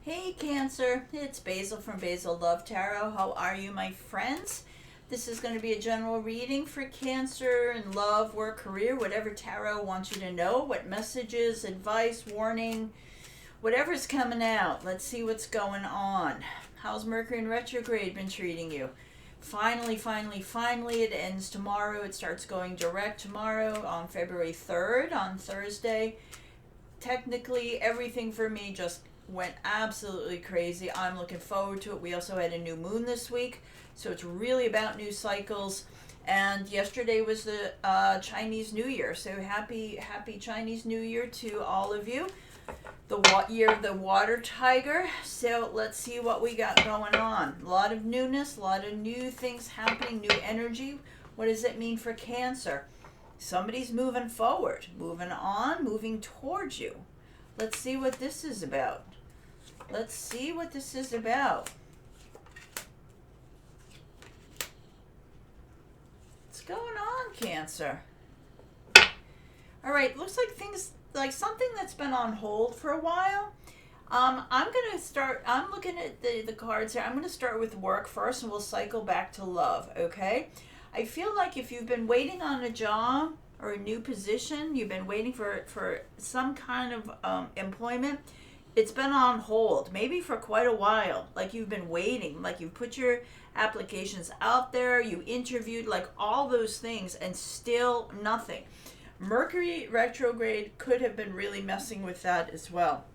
Hey Cancer, it's Basil from Basil Love Tarot. How are you, my friends? This is going to be a general reading for Cancer and love, work, career, whatever tarot wants you to know, what messages, advice, warning, whatever's coming out. Let's see what's going on. How's Mercury in retrograde been treating you? Finally, it ends tomorrow. It starts going direct tomorrow on February 3rd, on Thursday. Technically, everything for me just went absolutely crazy. I'm looking forward to it. We also had a new moon this week, so it's really about new cycles. And yesterday was the Chinese New Year, so happy Chinese New Year to all of you. The year of the water tiger. So let's see what we got going on. A lot of newness, a lot of new things happening, new energy. What does it mean for Cancer? Somebody's moving forward, moving on, moving towards you. Let's see what this is about. Let's see what this is about. What's going on, Cancer? All right, looks like things, like something that's been on hold for a while. I'm looking at the cards here. I'm going to start with work first, and we'll cycle back to love, okay? I feel like if you've been waiting on a job or a new position, you've been waiting for some kind of employment, it's been on hold, maybe for quite a while. Like you've been waiting, like you've put your applications out there, you interviewed, like all those things, and still nothing. Mercury retrograde could have been really messing with that as well.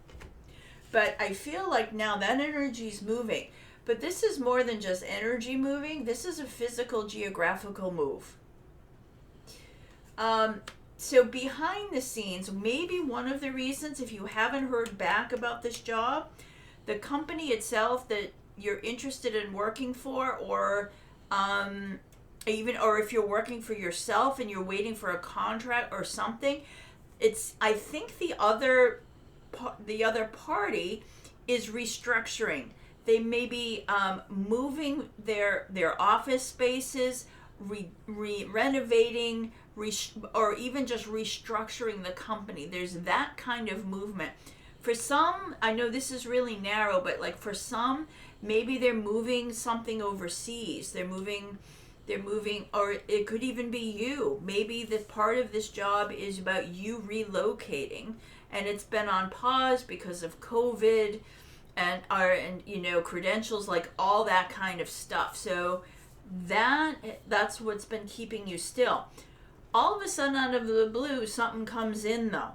But I feel like now that energy's moving. But this is more than just energy moving. This is a physical, geographical move. So behind the scenes, maybe one of the reasons, if you haven't heard back about this job, the company itself that you're interested in working for, or or if you're working for yourself and you're waiting for a contract or something, I think the other party is restructuring. They may be moving their office spaces, renovating, or even just restructuring the company. There's that kind of movement. For some, I know this is really narrow, but like for some, maybe they're moving something overseas. They're moving, or it could even be you. Maybe the part of this job is about you relocating, and it's been on pause because of COVID and credentials, like all that kind of stuff. So that's what's been keeping you still. All of a sudden, out of the blue, something comes in though.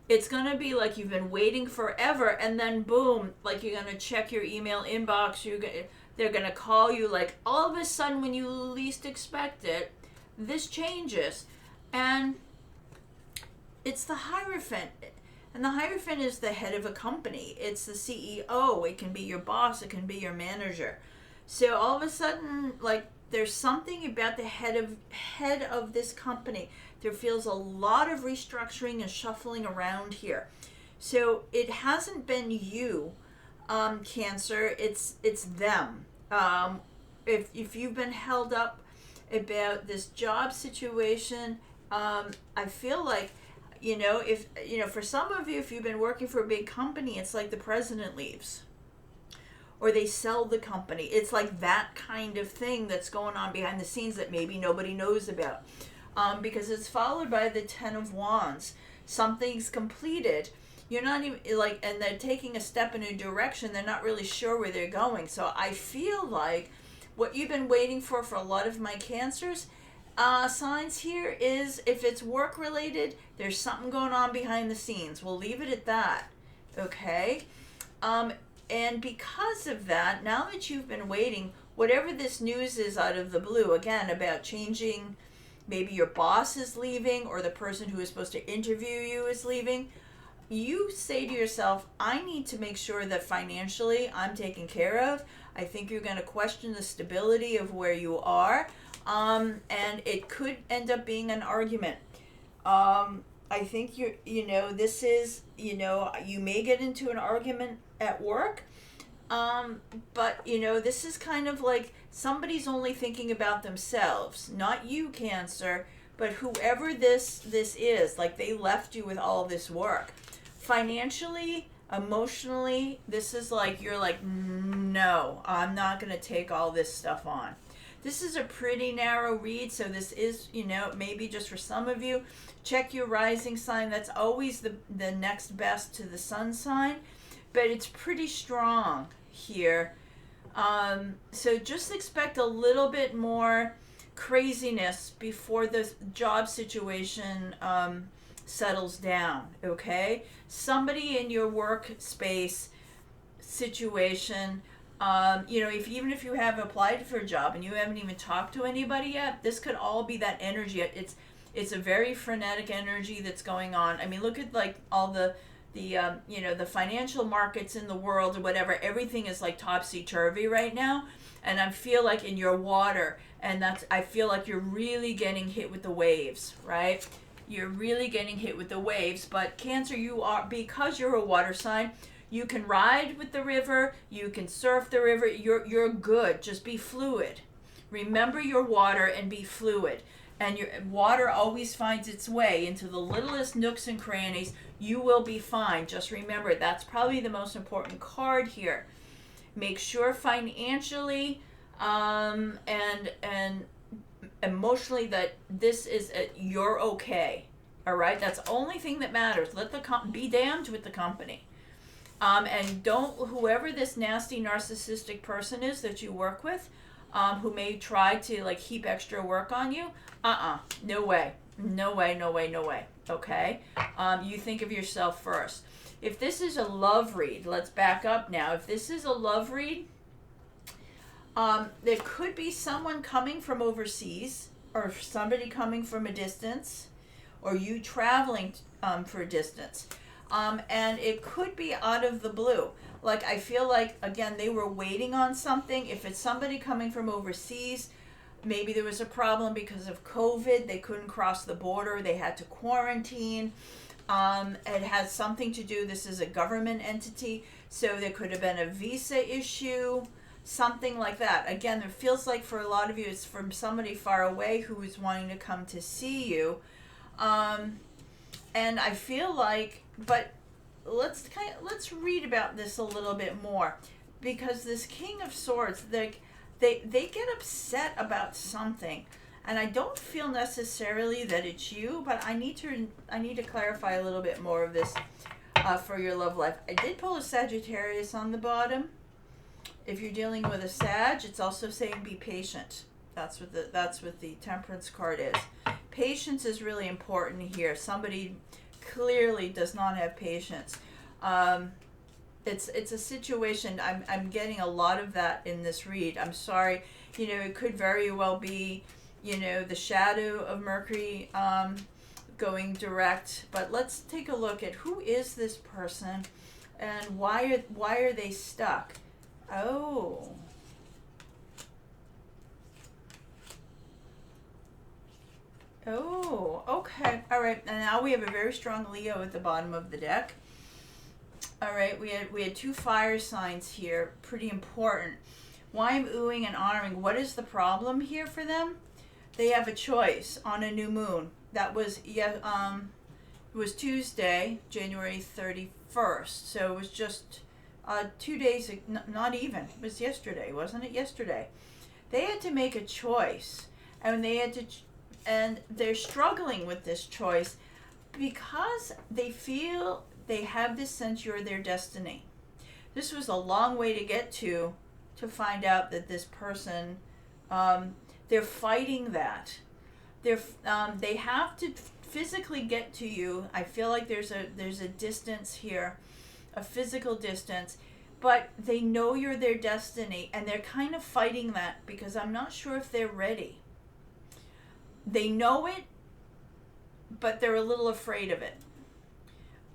It's going to be like you've been waiting forever, and then boom, like you're going to check your email inbox, they're going to call you, like all of a sudden when you least expect it, this changes. And it's the Hierophant. And the Hierophant is the head of a company. It's the CEO. It can be your boss. It can be your manager. So all of a sudden, like there's something about the head of this company. There feels a lot of restructuring and shuffling around here. So it hasn't been you, Cancer. It's them. If you've been held up about this job situation, I feel like, for some of you, if you've been working for a big company, it's like the president leaves. Or they sell the company. It's like that kind of thing that's going on behind the scenes that maybe nobody knows about. Because it's followed by the 10 of Wands. Something's completed. You're not even, and they're taking a step in a direction. They're not really sure where they're going. So I feel like what you've been waiting for a lot of my Cancers, signs here is, if it's work related, there's something going on behind the scenes. We'll leave it at that. Okay? And because of that, now that you've been waiting, whatever this news is out of the blue, again, about changing, maybe your boss is leaving, or the person who is supposed to interview you is leaving, you say to yourself, I need to make sure that financially I'm taken care of. I think you're going to question the stability of where you are. And it could end up being an argument. I think this is, you may get into an argument at work. But this is kind of like somebody's only thinking about themselves, not you, Cancer, but whoever this is, like they left you with all this work. Financially, Emotionally, this is like, you're like, no, I'm not going to take all this stuff on. This is a pretty narrow read, so this is, maybe just for some of you. Check your rising sign. That's always the next best to the sun sign, but it's pretty strong here. So just expect a little bit more craziness before the job situation settles down, okay? Somebody in your workspace situation, even if you have applied for a job and you haven't even talked to anybody yet, this could all be that energy. It's a very frenetic energy that's going on. I mean, look at like all the financial markets in the world or whatever. Everything is like topsy-turvy right now, and I feel like in your water, and I feel like you're really getting hit with the waves, right? You're really getting hit with the waves. But Cancer, because you're a water sign, you can ride with the river, you can surf the river, you're good. Just be fluid. Remember your water and be fluid. And your water always finds its way into the littlest nooks and crannies. You will be fine. Just remember, that's probably the most important card here. Make sure financially and emotionally that this is you're okay. All right, that's the only thing that matters. Be damned with the company. And whoever this nasty narcissistic person is that you work with, who may try to like heap extra work on you, no way, okay? You think of yourself first. If this is a love read, let's back up now. If this is a love read, there could be someone coming from overseas, or somebody coming from a distance, or you traveling for a distance. And it could be out of the blue. Like, I feel like, again, they were waiting on something. If it's somebody coming from overseas, maybe there was a problem because of COVID. They couldn't cross the border. They had to quarantine. It has something to do, this is a government entity, so there could have been a visa issue, something like that. Again, it feels like for a lot of you, it's from somebody far away who is wanting to come to see you. And I feel like, but let's read about this a little bit more, because this King of Swords, they get upset about something, and I don't feel necessarily that it's you, but I need to clarify a little bit more of this for your love life. I did pull a Sagittarius on the bottom. If you're dealing with a Sag, it's also saying be patient. That's what the Temperance card is. Patience is really important here. Somebody clearly does not have patience. It's a situation. I'm getting a lot of that in this read. I'm sorry. It could very well be, the shadow of Mercury going direct. But let's take a look at who is this person and why are they stuck? Oh. Oh, okay. All right. And now we have a very strong Leo at the bottom of the deck. All right. We had two fire signs here. Pretty important. Why I'm oohing and honoring. What is the problem here for them? They have a choice on a new moon. That was it was Tuesday, January 31st. So it was just 2 days, not even. It was yesterday, wasn't it? Yesterday. They had to make a choice, and and they're struggling with this choice because they feel they have this sense you're their destiny. This was a long way to get to find out that this person, they're fighting that. They have to physically get to you. I feel like there's a distance here, a physical distance, but they know you're their destiny, and they're kind of fighting that because I'm not sure if they're ready. They know it, but they're a little afraid of it.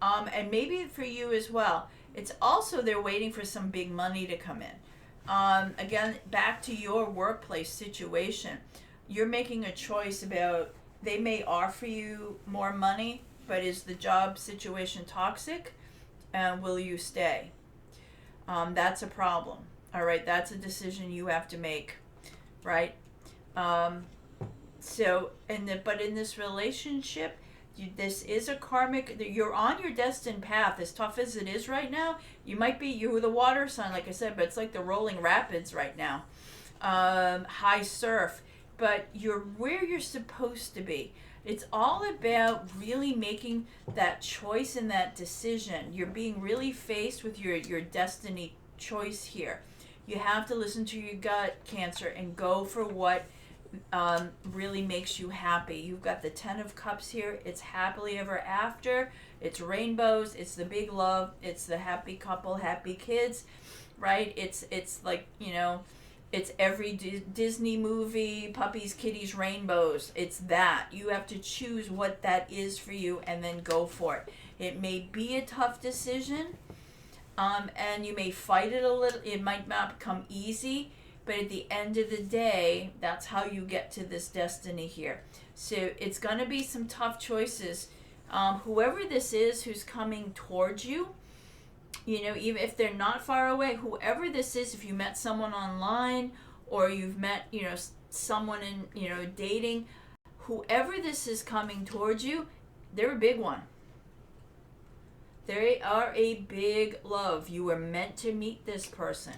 And maybe for you as well. It's also they're waiting for some big money to come in. Again, back to your workplace situation. You're making a choice about, they may offer you more money, but is the job situation toxic? And will you stay? That's a problem. All right, that's a decision you have to make, right? But in this relationship, this is a karmic, you're on your destined path. As tough as it is right now, you're the water sign, like I said, but it's like the rolling rapids right now. High surf, but you're where you're supposed to be. It's all about really making that choice and that decision. You're being really faced with your destiny choice here. You have to listen to your gut, Cancer, and go for what really makes you happy. You've got the 10 of Cups here. It's happily ever after. It's rainbows. It's the big love. It's the happy couple, happy kids, right? It's like, it's every Disney movie, puppies, kitties, rainbows. It's that. You have to choose what that is for you and then go for it. It may be a tough decision, and you may fight it a little. It might not become easy, but at the end of the day, that's how you get to this destiny here. So it's going to be some tough choices. Whoever this is who's coming towards you, even if they're not far away, whoever this is, if you met someone online or you've met, someone in, dating, whoever this is coming towards you, they're a big one. They are a big love. You were meant to meet this person,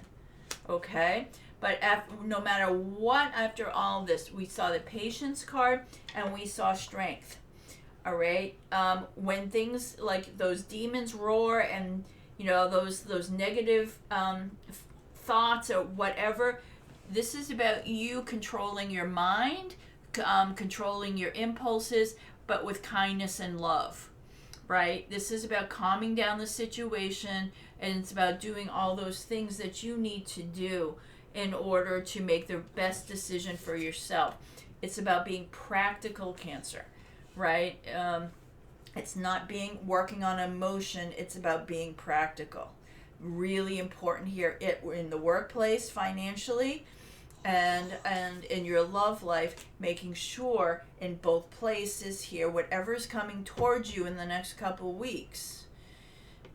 okay? But no matter what, after all this, we saw the patience card and we saw strength, all right? When things like those demons roar and, those negative thoughts or whatever, this is about you controlling your mind, controlling your impulses, but with kindness and love, right? This is about calming down the situation, and it's about doing all those things that you need to do in order to make the best decision for yourself. It's about being practical, Cancer, right? It's not working on emotion. It's about being practical. Really important here in the workplace, financially, and in your love life, making sure in both places here, whatever's coming towards you in the next couple weeks,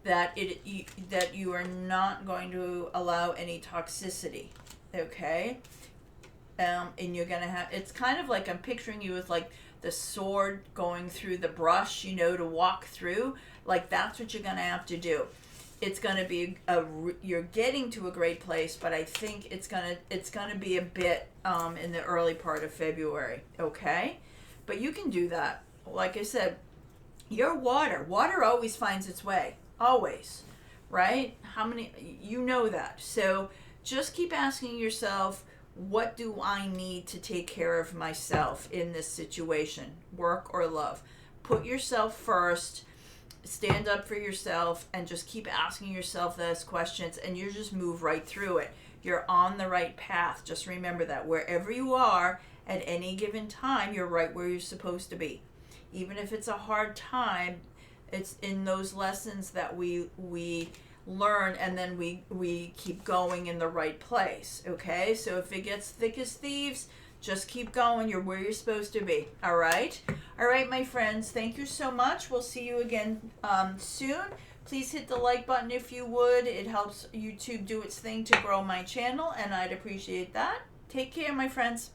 that you are not going to allow any toxicity, okay? And you're gonna have, it's kind of like I'm picturing you with like the sword going through the brush, to walk through. Like that's what you're gonna have to do. It's gonna be you're getting to a great place, but I think it's gonna be a bit in the early part of February, okay? But you can do that. Like I said, you're water. Water always finds its way, always, right? You know that. So just keep asking yourself, what do I need to take care of myself in this situation, work or love? Put yourself first, stand up for yourself, and just keep asking yourself those questions, and you just move right through it. You're on the right path. Just remember that wherever you are at any given time, you're right where you're supposed to be. Even if it's a hard time, it's in those lessons that we learn, and then we keep going in the right place, okay? So if it gets thick as thieves, just keep going. You're where you're supposed to be, all right? All right, my friends, thank you so much. We'll see you again soon. Please hit the like button if you would. It helps YouTube do its thing to grow my channel, and I'd appreciate that. Take care, my friends.